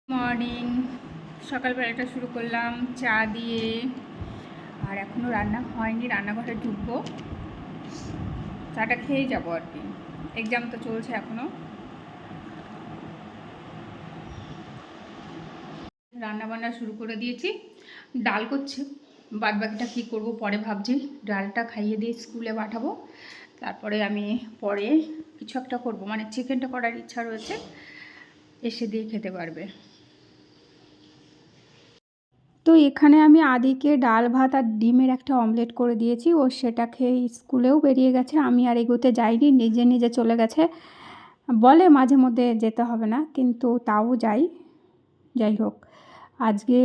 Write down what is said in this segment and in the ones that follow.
Morning, সকালবেলাটা শুরু করলাম চা দিয়ে। আর এখনও রান্না হয়নি, রান্নাঘরে ঢুকবো, চাটা খেয়েই যাবো আর কি। এক্সাম তো চলছে এখনও। রান্নাবান্না শুরু করে দিয়েছি, ডাল করছি, বাদ বাকিটা কী করবো পরে ভাবছি। ডালটা খাইয়ে দিয়ে স্কুলে পাঠাবো, তারপরে আমি পরে কিছু একটা করবো, মানে চিকেনটা করার ইচ্ছা রয়েছে, এসে দিয়ে খেতে পারবে। তো এখানে আমি আদিকে ডাল ভাত আর ডিমের একটা অমলেট করে দিয়েছি, ও সেটা খেয়ে স্কুলেও বেরিয়ে গেছে। আমি আর এগোতে যাইনি, নিজে নিজে চলে গেছে। বলে মাঝে মধ্যে যেতে হবে না, কিন্তু তাও যাই হোক আজকে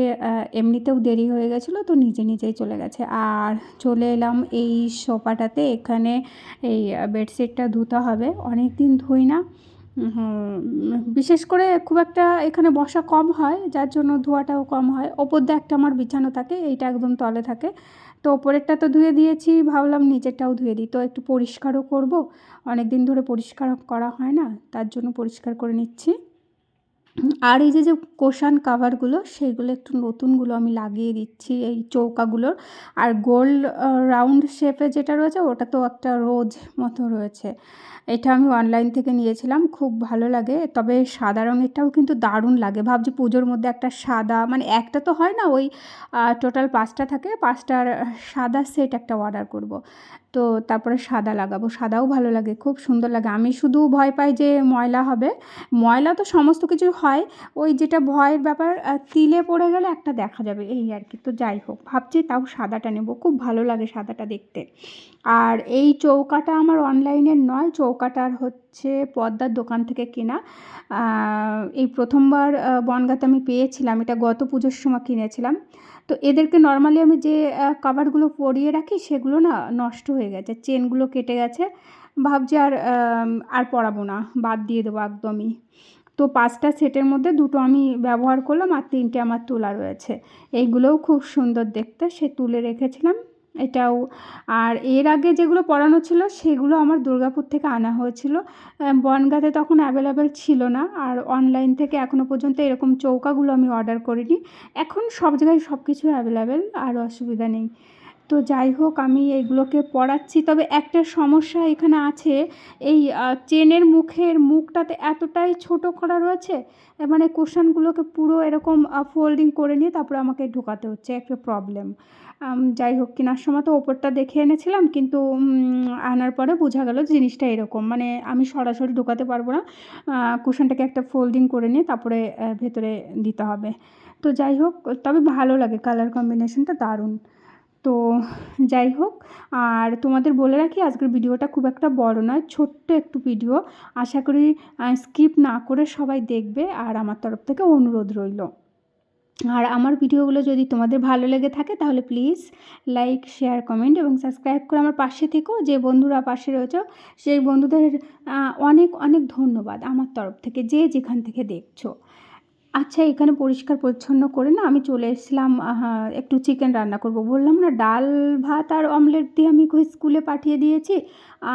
এমনিতেও দেরি হয়ে গেছিলো, তো নিজে নিজেই চলে গেছে। আর চলে এলাম এই সোফাটাতে। এখানে এই বেডশিটটা ধুতে হবে, অনেক দিন ধুই না। বিশেষ করে খুব একটা এখানে বসা কম হয়, যার জন্য ধোয়াটাও কম হয়। ওপর দিয়ে একটা আমার বিছানো থাকে, এইটা একদম তলে থাকে। তো ওপরেরটা তো ধুয়ে দিয়েছি, ভাবলাম নিচেরটাও ধুয়ে দিই, তো একটু পরিষ্কারও করব। অনেক দিন ধরে পরিষ্কার করা হয় না, তার জন্য পরিষ্কার করে নিচ্ছি। আর এই যে কোশান কাভারগুলো, সেইগুলো একটু নতুনগুলো আমি লাগিয়ে দিচ্ছি এই চৌকাগুলোর। আর গোল রাউন্ড শেপে যেটা রয়েছে ওটা তো একটা রোজ মতো রয়েছে। এটা আমি অনলাইন থেকে নিয়েছিলাম, খুব ভালো লাগে। তবে সাদা রঙেরটাও কিন্তু দারুণ লাগে। ভাবছি পুজোর মধ্যে একটা সাদা, মানে একটা তো হয় না, ওই টোটাল 5টা থাকে, 5টার সাদা সেট একটা অর্ডার করব। তো তারপরে সাদা লাগাবো, সাদাও ভালো লাগে, খুব সুন্দর লাগে। আমি শুধু ভয় পাই যে ময়লা হবে। ময়লা তো সমস্ত কিছু হয়, ওই যেটা ভয়ের ব্যাপার তিলে পড়ে গেলে একটা দেখা যাবে, এই আর কি। তো যাই হোক, ভাবছি তাও সাদাটা নেব, খুব ভালো লাগে সাদাটা দেখতে। আর এই চৌকাটা আমার অনলাইনের নয়, চৌকাটার হচ্ছে পদ্মার দোকান থেকে কেনা। এই প্রথমবার বনগাঁতে আমি পেয়েছিলাম, এটা গত পুজোর সময় কিনেছিলাম। তো এদেরকে নর্মালি আমি যে কভারগুলো পরিয়ে রাখি সেগুলো না নষ্ট হয়ে গেছে, চেনগুলো কেটে গেছে। ভাবছি আর পরাবো না, বাদ দিয়ে দেবো একদমই। তো 5টা সেটের মধ্যে 2টো আমি ব্যবহার করলাম, আর 3টে আমার তোলা রয়েছে। এইগুলোও খুব সুন্দর দেখতে, সে তুলে রেখেছিলাম এটাও। আর এর আগে যেগুলো পরানো ছিল সেগুলো আমার দুর্গাপুর থেকে আনা হয়েছিল, বনগাঁতে তখন অ্যাভেলেবেল ছিল না। আর অনলাইন থেকে এখনও পর্যন্ত এরকম চৌকাগুলো আমি অর্ডার করিনি। এখন সব জায়গায় সব কিছু অ্যাভেলেবেল, আর অসুবিধা নেই। তো যাই হোক, আমি এগুলোকে পরাচ্ছি। তবে একটা সমস্যা এখানে আছে, এই চেনের মুখটাতে এতটাই ছোট করা রয়েছে, মানে কুশনগুলোকে পুরো এরকম ফোল্ডিং করে নিয়ে তারপরে আমাকে ঢোকাতে হচ্ছে, একটা প্রবলেম। যাই হোক, কেনার সময় তো ওপরটা দেখে এনেছিলাম, কিন্তু আনার পরে বোঝা গেল জিনিসটা এরকম, মানে আমি সরাসরি ঢোকাতে পারবো না, কুশনটাকে একটা ফোল্ডিং করে নিয়ে তারপরে ভেতরে দিতে হবে। তো যাই হোক, তবে ভালো লাগে, কালার কম্বিনেশনটা দারুণ। তো যাই হোক, আর তোমাদের বলে রাখি আজকের ভিডিওটা খুব একটা বড় নয়, ছোট্ট একটু ভিডিও। আশা করি স্কিপ না করে সবাই দেখবে, আর আমার তরফ থেকে অনুরোধ রইল। আর আমার ভিডিওগুলো যদি তোমাদের ভালো লেগে থাকে তাহলে প্লিজ লাইক, শেয়ার, কমেন্ট এবং সাবস্ক্রাইব করে আমার পাশে থেকো। যে বন্ধুরা পাশে রয়েছে সেই বন্ধুদের অনেক অনেক ধন্যবাদ আমার তরফ থেকে, যে যেখান থেকে দেখছো। আচ্ছা, এখানে পরিষ্কার পরিচ্ছন্ন করে না আমি চলে এসেছিলাম, একটু চিকেন রান্না করব। বললাম না, ডাল ভাত আর অমলেট দিয়ে আমি স্কুলে পাঠিয়ে দিয়েছি,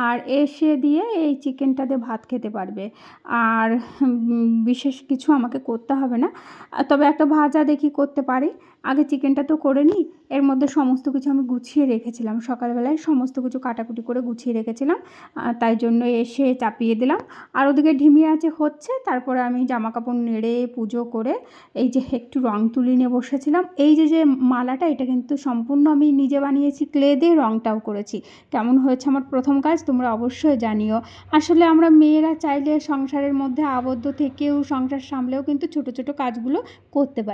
আর এসে দিয়ে এই চিকেনটা দিয়ে ভাত খেতে পারবে। আর বিশেষ কিছু আমাকে করতে হবে না, তবে একটা ভাজা দেখি করতে পারি। আগে চিকেনটা তো করে নিই। এর মধ্যে সমস্ত কিছু আমি গুছিয়ে রেখেছিলাম, সকালবেলায় সমস্ত কিছু কাটাকুটি করে গুছিয়ে রেখেছিলাম, তাই জন্য এসে চাপিয়ে দিলাম। আর ওদিকে ঢিমি আছে হচ্ছে, তারপরে আমি জামা কাপড় নেড়ে পুজো করে এই যে একটু রং তুলি নিয়ে বসেছিলাম। এই যে মালাটা, এটা কিন্তু সম্পূর্ণ আমি নিজে বানিয়েছি, ক্লে দিয়ে রংটাও করেছি। কেমন হয়েছে আমার প্রথম কাজ তোমরা অবশ্যই জানিও। আসলে আমরা মেয়েরা চাইলে সংসারের মধ্যে আবদ্ধ থেকেও, সংসার সামলেও কিন্তু ছোট ছোট কাজগুলো করতে পারি।